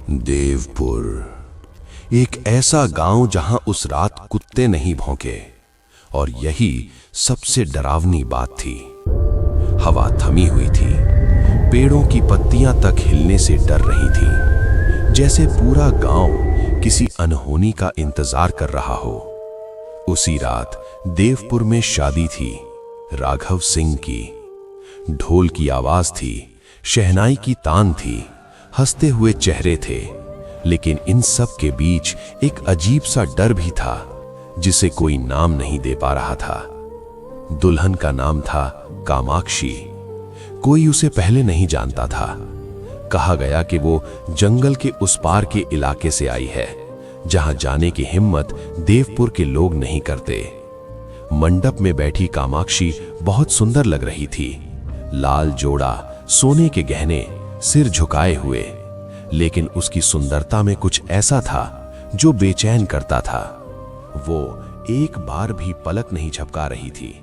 देवपुर, एक ऐसा गांव जहां उस रात कुत्ते नहीं भौंके, और यही सबसे डरावनी बात थी। हवा थमी हुई थी, पेड़ों की पत्तियां तक हिलने से डर रही थीं, जैसे पूरा गांव किसी अनहोनी का इंतजार कर रहा हो। उसी रात देवपुर में शादी थी, राघव सिंह की। ढोल की आवाज थी, शहनाई की तान थी, हंसते हुए चेहरे थे, लेकिन इन सब के बीच एक अजीब सा डर भी था, जिसे कोई नाम नहीं दे पा रहा था। दुल्हन का नाम था कामाक्षी। कोई उसे पहले नहीं जानता था। कहा गया कि वो जंगल के उस पार के इलाके से आई है, जहां जाने की हिम्मत देवपुर के लोग नहीं करते। मंडप में बैठी कामाक्षी बहुत सुंदर लग रही थी। लाल जोड़ा, सोने के गहने, सिर झुकाए हुए, लेकिन उसकी सुंदरता में कुछ ऐसा था जो बेचैन करता था। वो एक बार भी पलक नहीं झपका रही थी।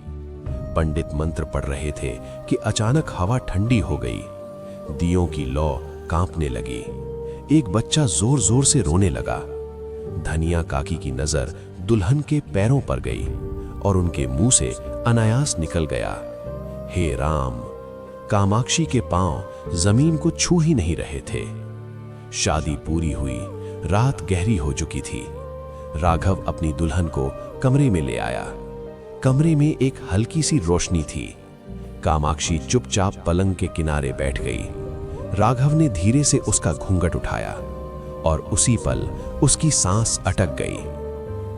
पंडित मंत्र पढ़ रहे थे कि अचानक हवा ठंडी हो गई। दियों की लौ कांपने लगी। एक बच्चा जोर जोर से रोने लगा। धनिया काकी की नजर दुल्हन के पैरों पर गई और उनके मुंह से अनायास निकल गया, हे राम। कामाक्षी के पांव जमीन को छू ही नहीं रहे थे। शादी पूरी हुई, रात गहरी हो चुकी थी। राघव अपनी दुल्हन को कमरे में ले आया। कमरे में एक हल्की सी रोशनी थी। कामाक्षी चुपचाप पलंग के किनारे बैठ गई। राघव ने धीरे से उसका घूंघट उठाया और उसी पल उसकी सांस अटक गई।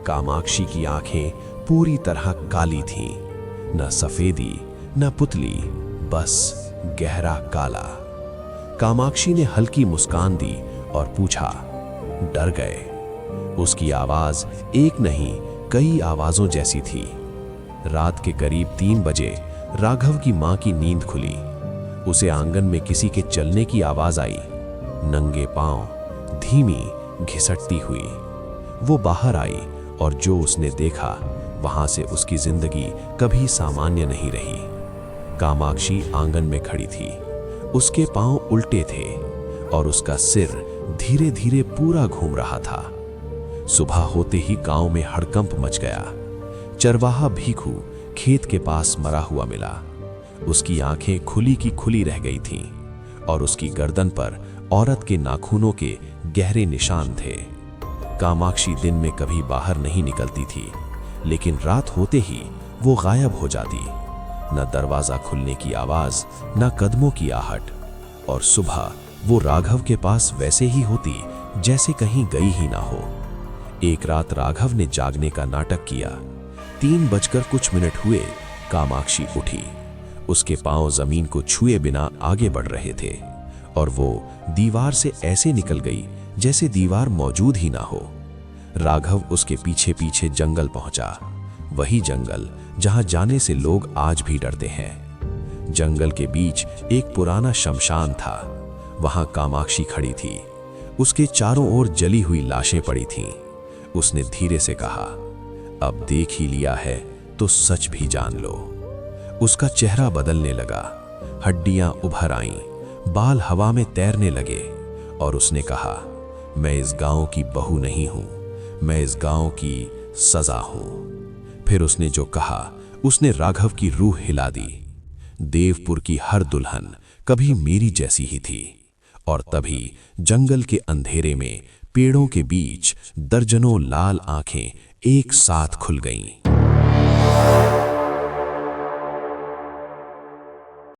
कामाक्षी की आंखें पूरी तरह काली थीं, न सफेदी न पुतली, बस गहरा काला। कामाक्षी ने हल्की मुस्कान दी और पूछा, डर गए? उसकी आवाज एक नहीं कई आवाजों जैसी थी। रात के करीब 3 बजे राघव की मां की नींद खुली। उसे आंगन में किसी के चलने की आवाज आई, नंगे पांव, धीमी घिसटती हुई। वो बाहर आई और जो उसने देखा, वहां से उसकी जिंदगी कभी सामान्य नहीं रही। कामाक्षी आंगन में खड़ी थी। उसके पांव उल्टे थे और उसका सिर धीरे धीरे पूरा घूम रहा था। सुबह होते ही गांव में हड़कंप मच गया। चरवाहा भीखू खेत के पास मरा हुआ मिला। उसकी आंखें खुली की खुली रह गई थीं और उसकी गर्दन पर औरत के नाखूनों के गहरे निशान थे। कामाक्षी दिन में कभी बाहर नहीं निकलती थी, लेकिन रात होते ही वो गायब हो जाती। न दरवाजा खुलने की आवाज, न कदमों की आहट, और सुबह वो राघव के पास वैसे ही होती जैसे कहीं गई ही ना हो। एक रात राघव ने जागने का नाटक किया। 3:कुछ हुए कामाक्षी उठी। उसके पांव जमीन को छुए बिना आगे बढ़ रहे थे और वो दीवार से ऐसे निकल गई जैसे दीवार मौजूद ही ना हो। राघव उसके पीछे पीछे जंगल पहुंचा, वही जंगल जहां जाने से लोग आज भी डरते हैं। जंगल के बीच एक पुराना शमशान था। वहां कामाक्षी खड़ी थी। उसके चारों ओर जली हुई लाशें पड़ी थीं। उसने धीरे से कहा, अब देख ही लिया है तो सच भी जान लो। उसका चेहरा बदलने लगा, हड्डियां उभर आईं, बाल हवा में तैरने लगे और उसने कहा, मैं इस गांव की बहू नहीं हूं, मैं इस गांव की सजा हूं। फिर उसने जो कहा, उसने राघव की रूह हिला दी। देवपुर की हर दुल्हन कभी मेरी जैसी ही थी। और तभी जंगल के अंधेरे में पेड़ों के बीच दर्जनों लाल आंखें एक साथ खुल गईं।